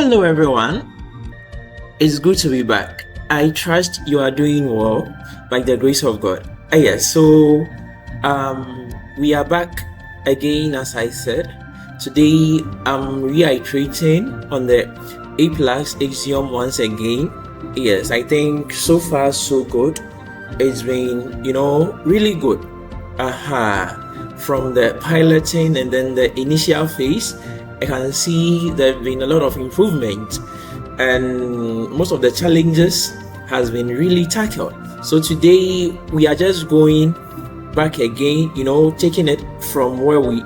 Hello everyone, it's good to be back. I trust you are doing well by the grace of God. Yes, so we are back again. As I said, today I'm reiterating on the A+ axiom once again. Yes, I think so far so good. It's been really good. From the piloting and then the initial phase, I can see there's been a lot of improvement and most of the challenges has been really tackled. So today we are just going back again, taking it from where we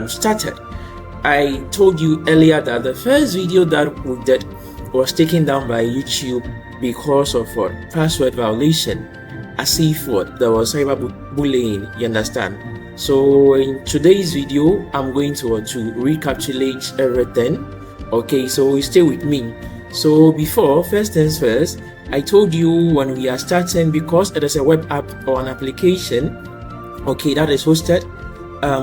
started. I told you earlier that the first video that we did was taken down by YouTube because of password violation, as if there was cyberbullying, you understand. So in today's video, I'm going to recapitulate everything. Okay, so stay with me. So before, first things first, I told you when we are starting, because it is a web app or an application, okay, that is hosted,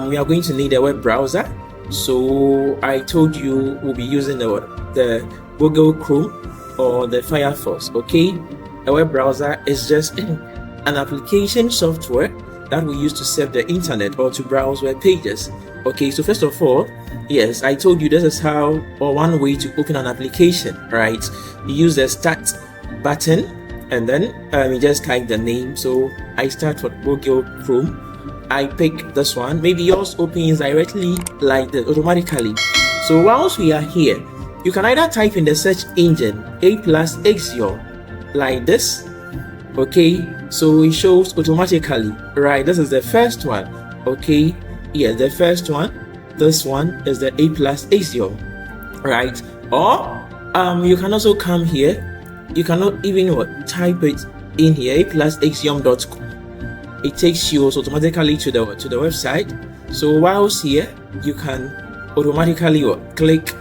we are going to need a web browser. So I told you we'll be using the Google Chrome or the Firefox. Okay, a web browser is just an application software that we use to surf the internet or to browse web pages. Okay, so first of all, yes, I told you this is how, or one way to open an application, right? You use the start button and then you just type the name. So I start for Google Chrome. I pick this one. Maybe yours opens directly like this automatically. So whilst we are here, you can either type in the search engine A+axiom like this. Okay, so it shows automatically, right? This is the first one. Okay, yeah, the first one. This one is the A+axiom, right? Or you can also come here. You cannot even type it in here, A+axiom.com. It takes you also automatically to the website. So whilst here, you can automatically click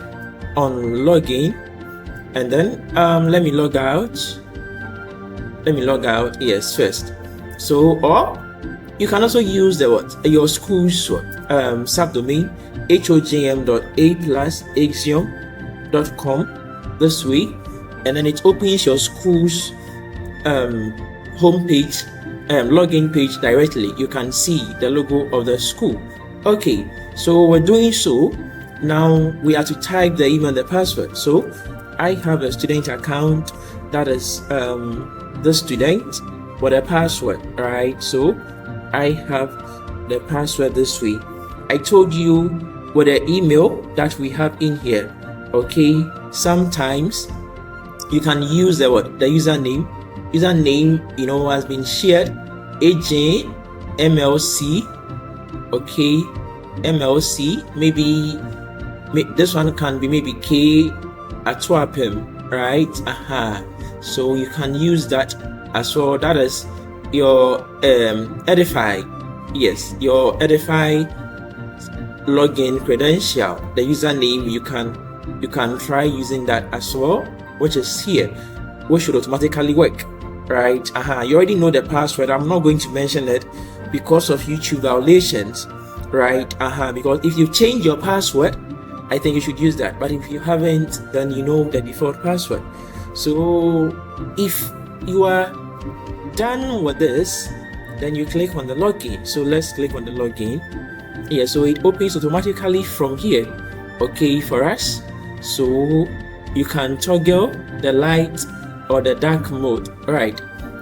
on login, and then let me log out. Yes, first. So, or you can also use your school's subdomain hojm.a+axiom.com this way, and then it opens your school's homepage, login page directly. You can see the logo of the school. Okay, so we're doing so. Now we have to type the email and the password. So I have a student account, that is the student with a password, right? So I have the password this way. I told you with the email that we have in here. Okay, sometimes you can use the username has been shared, AJMLC. okay, MLC, maybe this one can be maybe K Atwapem, right? So you can use that as well. That is your Edify. Yes, your Edify login credential, the username. You can try using that as well, which is here, which should automatically work, right? You already know the password. I'm not going to mention it because of YouTube violations, right? Because if you change your password, I think you should use that. But if you haven't, then you know the default password. So if you are done with this, then you click on the login. So let's click on the login. Yeah, so it opens automatically from here, okay, for us. So you can toggle the light or the dark mode, right?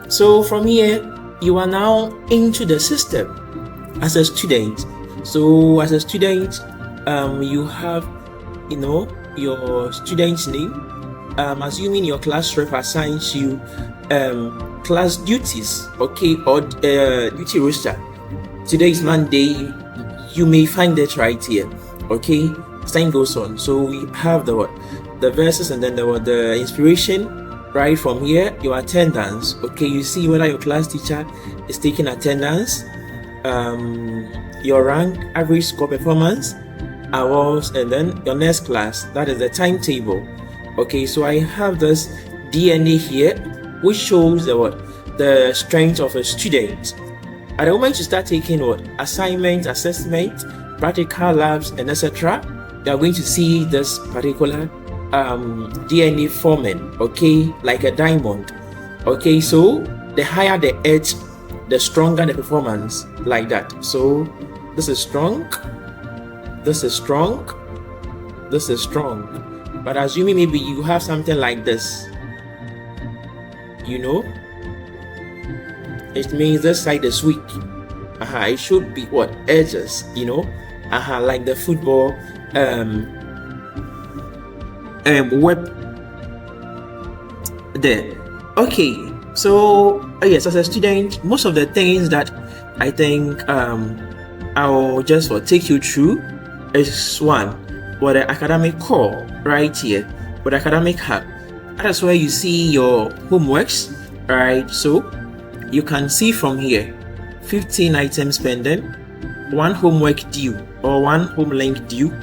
So from here, you are now into the system as a student. So as a student, you have your student's name, assuming your class rep assigns you class duties, okay, or duty roster. Today is Monday. You may find it right here, okay. As time goes on, so we have the verses, and then the inspiration. Right from here, your attendance, okay, you see whether your class teacher is taking attendance, your rank, average score, performance, hours, and then your next class, that is the timetable. Okay, so I have this DNA here, which shows the strength of a student. At the moment you start taking assignment, assessment, practical labs, and etc., you are going to see this particular DNA forming, okay, like a diamond. Okay, so the higher the edge, the stronger the performance, like that. So this is strong, this is strong, this is strong. But assuming maybe you have something like this, you know, it means this side is weak. It should be what? Edges, you know, like the football web there. Okay, so yes, as a student, most of the things that I think I'll just take you through is one, what the academic core right here, what academic hub. That is where you see your homeworks, right? So you can see from here 15 items pending, one homework due or one home link due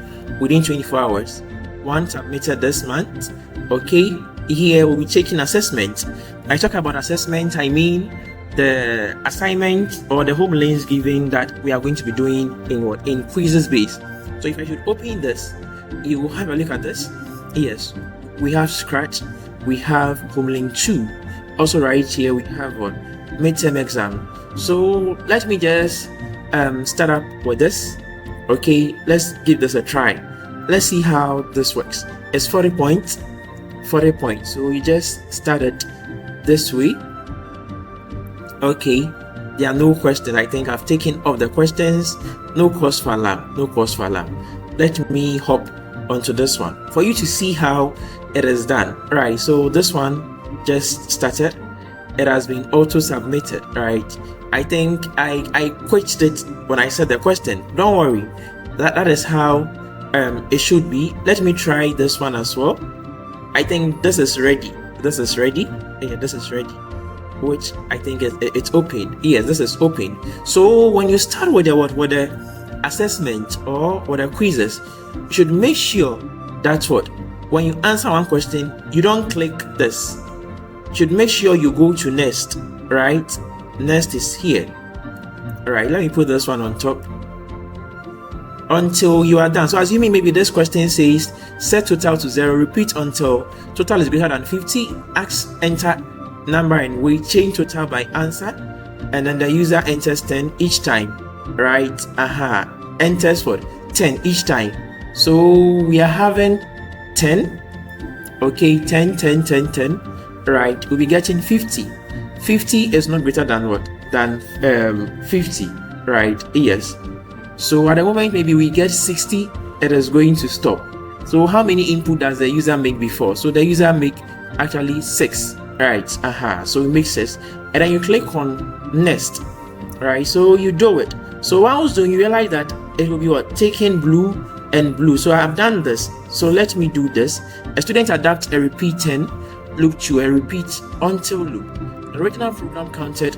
within 24 hours, one submitted this month. Okay, here we'll be taking assessment. I talk about assessment, I mean the assignment or the home links given that we are going to be doing in quizzes based. So if I should open this, you will have a look at this. Yes, we have Scratch, we have home link 2. Also right here we have midterm exam. So let me just start up with this. Okay, let's give this a try. Let's see how this works. It's 40 points. So you just started this way. Okay, there are no questions. I think I've taken off the questions. No cause for alarm. Let me hop onto this one for you to see how it is done. Right, so this one just started. It has been auto submitted. Right, I think I quitched it when I said the question. Don't worry, that is how it should be. Let me try this one as well. I think this is ready. Yeah, this is ready, which I think it's open. Yes, this is open. So when you start with the assessment or with the quizzes, you should make sure that when you answer one question, you don't click this. You should make sure you go to next. Right, next is here. All right, let me put this one on top until you are done. So assuming maybe this question says set total to 0, repeat until total is greater than 50, ask enter number and weight, change total by answer, and then the user enters 10 each time. Right, enters 10 each time. So we are having 10. Okay, 10. Right, we'll be getting 50. 50 is not greater than than 50. Right, yes. So at the moment maybe we get 60, it is going to stop. So how many input does the user make before? So the user make actually 6. Right, so it makes 6, and then you click on next. Right, so you do it. So while I was doing, you realize that it will be taking blue and blue. So I have done this. So let me do this. A student adapt a repeat 10 loop to a repeat until loop. The original program counted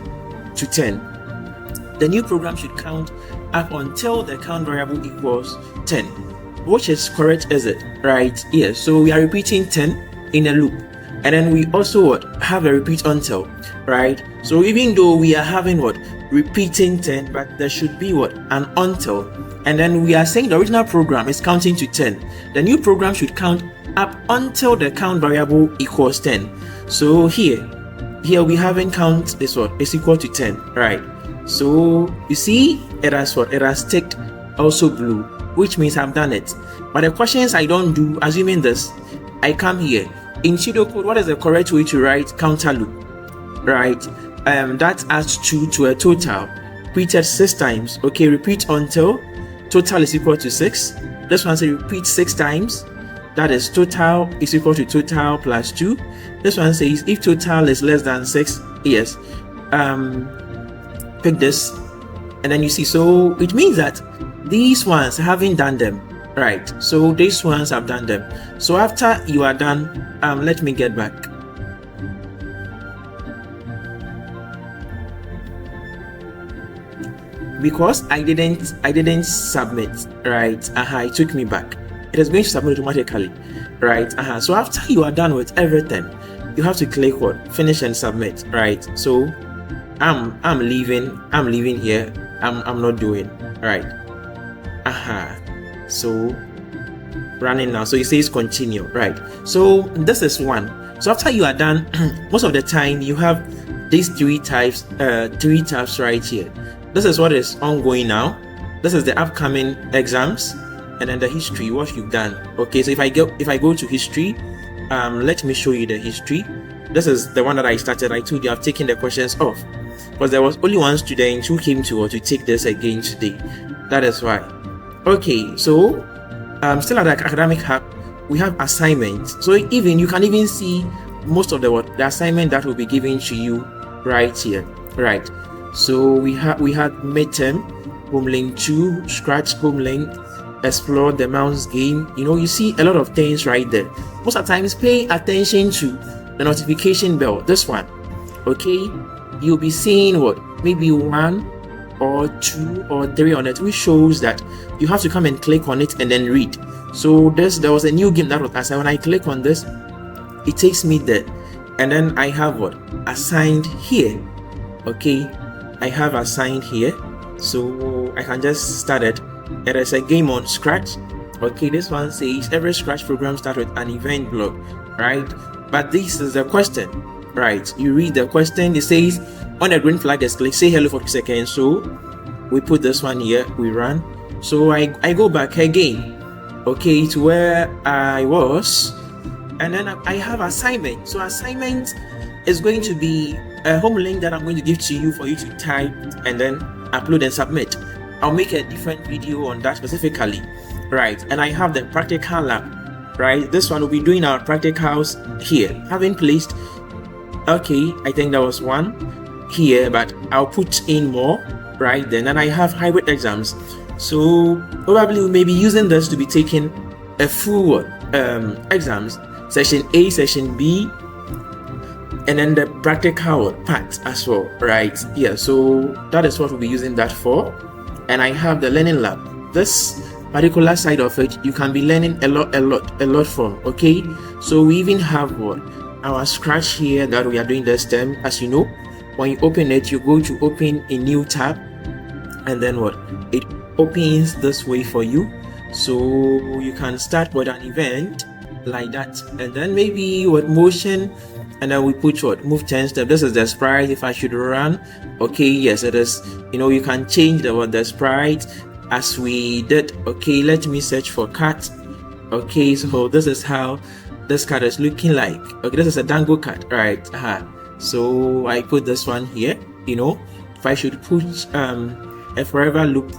to 10. The new program should count up until the count variable equals 10. Which is correct, is it? Right, yes. So we are repeating 10 in a loop, and then we also have a repeat until. Right, so even though we are having repeating 10, but there should be an until, and then we are saying the original program is counting to 10. The new program should count up until the count variable equals 10. So here we having count is equal to 10. Right, so you see it has ticked also blue, which means I've done it. But the questions I don't do, assuming this, I come here in pseudocode. What is the correct way to write counter loop? Right, that adds 2 to a total, repeated 6 times. Okay, repeat until total is equal to 6. This one says repeat 6 times, that is total is equal to total plus 2. This one says if total is less than 6, yes, pick this, and then you see. So it means that these ones haven't done them. Right, so these ones have done them. So after you are done, let me get back. Because I didn't submit. Right, it took me back. It is going to submit automatically. Right, so after you are done with everything, you have to click finish and submit. Right, so I'm leaving here. I'm not doing. Right, so running now. So it says continue, right? So this is one. So after you are done, most of the time you have these three tabs right here. This is what is ongoing now. This is the upcoming exams, and then the history, what you've done. Okay, so if I go to history, let me show you the history. This is the one that I started. I told you I've taken the questions off because there was only one student who came to take this again today. That is why. Okay, so still at the academic hub, we have assignments. So you can even see most of the assignment that will be given to you right here, right? So we had midterm, homeling 2, scratch homeling, explore the mouse game. You see a lot of things right there. Most of the times, pay attention to the notification bell. This one, okay? You'll be seeing maybe 1 or 2 or 3 on it, which shows that you have to come and click on it and then read. So there was a new game that was assigned. When I click on this, it takes me there, and then I have assigned here. Okay, I have assigned here, so I can just start it. There is a game on Scratch. Okay, this one says every Scratch program starts with an event block, right? But this is the question, right? You read the question. It says on a green flag, just click say hello for 2 seconds. So we put this one here, we run. So I go back again, okay, to where I was, and then I have assignment. So assignment is going to be a home link that I'm going to give to you for you to type and then upload and submit. I'll make a different video on that specifically, right? And I have the practical lab, right? This one will be doing our practicals here, having placed, okay, I think there was one here, but I'll put in more right then. And I have hybrid exams, so probably we may be using this to be taking a full exams, session A, session B, and then the practical part as well, right? Yeah, so that is what we'll be using that for. And I have the learning lab. This particular side of it, you can be learning a lot from, okay? So we even have our Scratch here that we are doing this term. As you know, when you open it, you go to open a new tab, and then it opens this way for you. So you can start with an event like that, and then maybe motion, and then we put move 10 steps. This is the sprite. If I should run, okay, yes, it is. You can change the sprite as we did. Okay, let me search for cat. Okay, so this is how this card is looking like. Okay, this is a dango card, right? So I put this one here. If I should put a forever loop,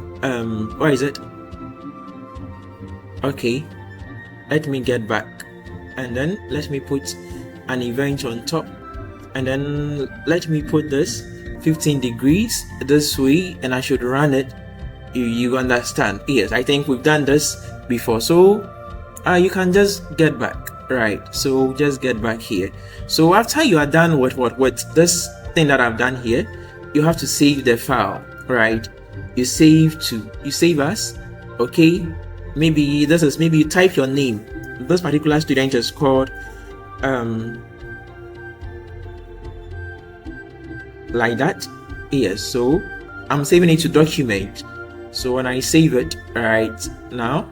what is it? Okay, let me get back, and then let me put an event on top, and then let me put this 15 degrees this way, and I should run it. You understand? Yes, I think we've done this before, so you can just get back, right? So just get back here. So after you are done with this thing that I've done here, you have to save the file, right? You save as, okay? Maybe you type your name. This particular student is called like that. Yes, so I'm saving it to document. So when I save it right now,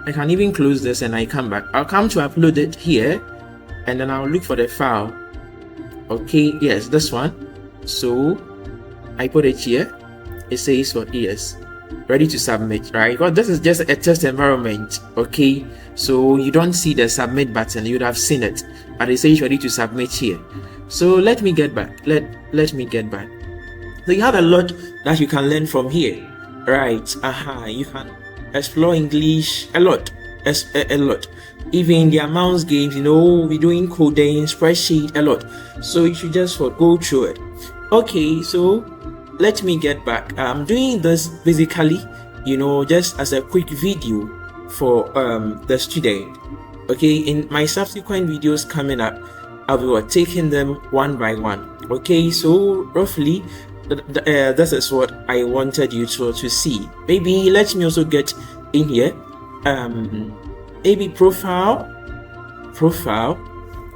I can even close this and I come back. I'll come to upload it here, and then I'll look for the file. Okay, yes, this one. So I put it here. It says yes, ready to submit, right? Because this is just a test environment, okay? So you don't see the submit button. You'd have seen it, but it says ready to submit here. So let me get back. Let me get back. So you have a lot that you can learn from here, right? You can explore English a lot, a lot. Even the amounts games, we're doing coding, spreadsheet a lot. So you should just go through it. Okay, so let me get back. I'm doing this basically, just as a quick video for the student. Okay, in my subsequent videos coming up, I'll be taking them one by one. Okay, so roughly this is what I wanted you to see. Maybe let me also get in here maybe profile.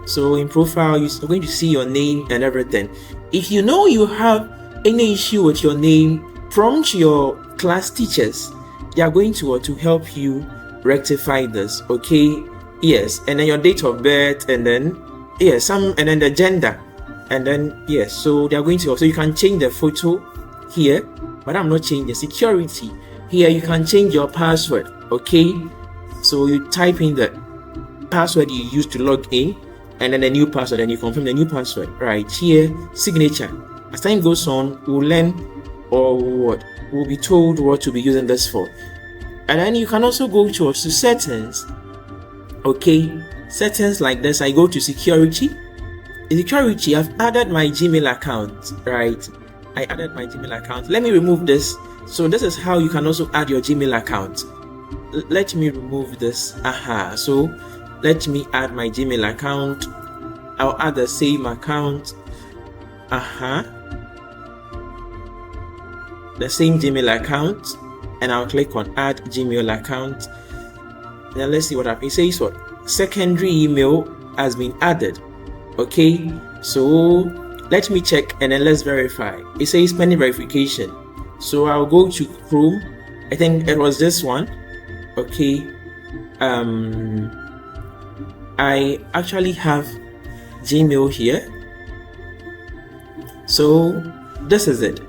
So in profile, you're going to see your name and everything. If you know you have any issue with your name, prompt your class teachers. They are going to help you rectify this. Okay, yes, and then your date of birth, and then yes, and then the gender, and then yes. So they are going to also, you can change the photo here, but I'm not changing the security. Here you can change your password. Okay, so you type in the password you used to log in, and then the new password, and you confirm the new password. Right here, signature. As time goes on, we'll learn, or what we'll be told what to be using this for. And then you can also go to settings. Okay, settings like this. I go to security. Security, I've added my Gmail account. Right, I added my Gmail account. Let me remove this. So this is how you can also add your Gmail account. Let me remove this. So let me add my Gmail account. I'll add the same account. The same Gmail account, and I'll click on add Gmail account. Now let's see what happens. It says what? Secondary email has been added. Okay, so let me check and then let's verify. It says pending verification. So I'll go to Chrome. I think it was this one. Okay, I actually have Gmail here. So this is it.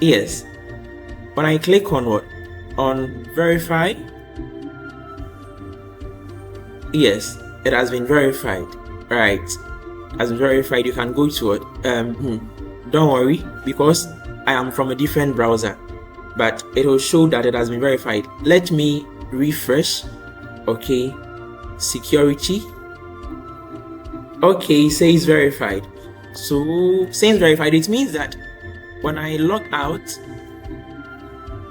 Yes. When I click on what? On verify. Yes, it has been verified. Right. Has been verified. You can go to it. Don't worry, because I am from a different browser, but it will show that it has been verified. Let me refresh. Okay. Security. Okay, says verified. So saying verified, it means that when I log out,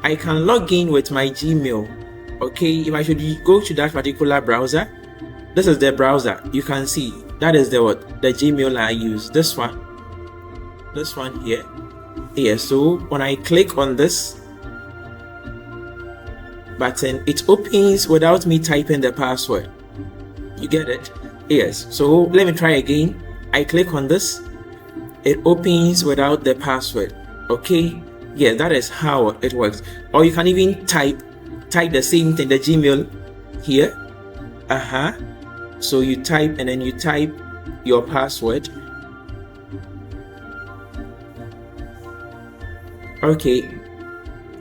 I can log in with my Gmail. Okay, if I should go to that particular browser, this is the browser. You can see that is the Gmail I use. This one here. Yeah, so when I click on this button, it opens without me typing the password. You get it? Yes. So let me try again. I click on this. It opens without the password. Okay, yeah, that is how it works. Or you can even type the same thing, the Gmail here. So you type, and then you type your password. Okay,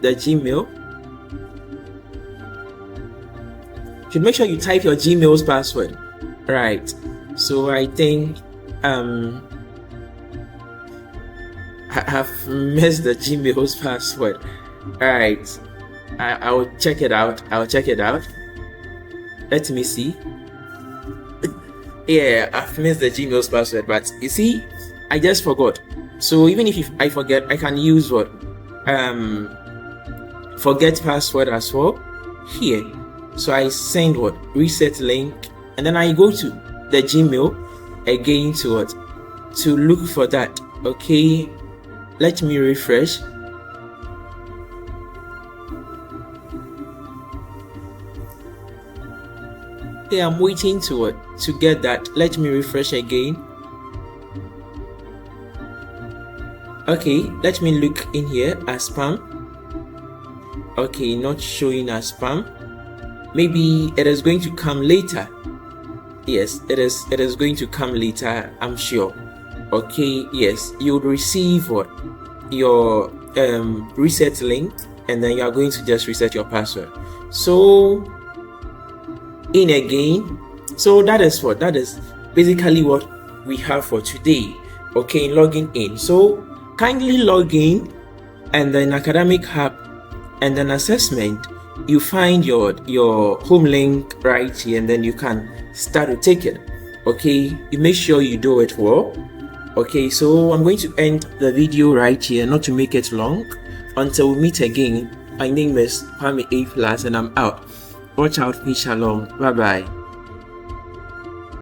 the Gmail. Should make sure you type your Gmail's password. Right. So I think I have missed the Gmail's password. Alright, I'll check it out. Let me see. Yeah, I've missed the Gmail's password, but you see, I just forgot. So even if I forget, I can use what? Forget password as well here. So I send what? Reset link, and then I go to the Gmail again to what? To look for that. Okay. Let me refresh. Okay, I'm waiting to get that. Let me refresh again. Okay, let me look in here as spam. Okay, not showing as spam. Maybe it is going to come later. Yes, it is going to come later, I'm sure. Okay, yes, you would receive what? Your reset link, and then you are going to just reset your password. So in again. So that is basically what we have for today. Okay, logging in. So kindly log in, and then academic hub, and then assessment. You find your home link right here, and then you can start to take it. Okay, you make sure you do it well. Okay, so I'm going to end the video right here, not to make it long. Until we meet again, my name is Kwame A+, and I'm out. Watch out, peace, shalom, bye bye.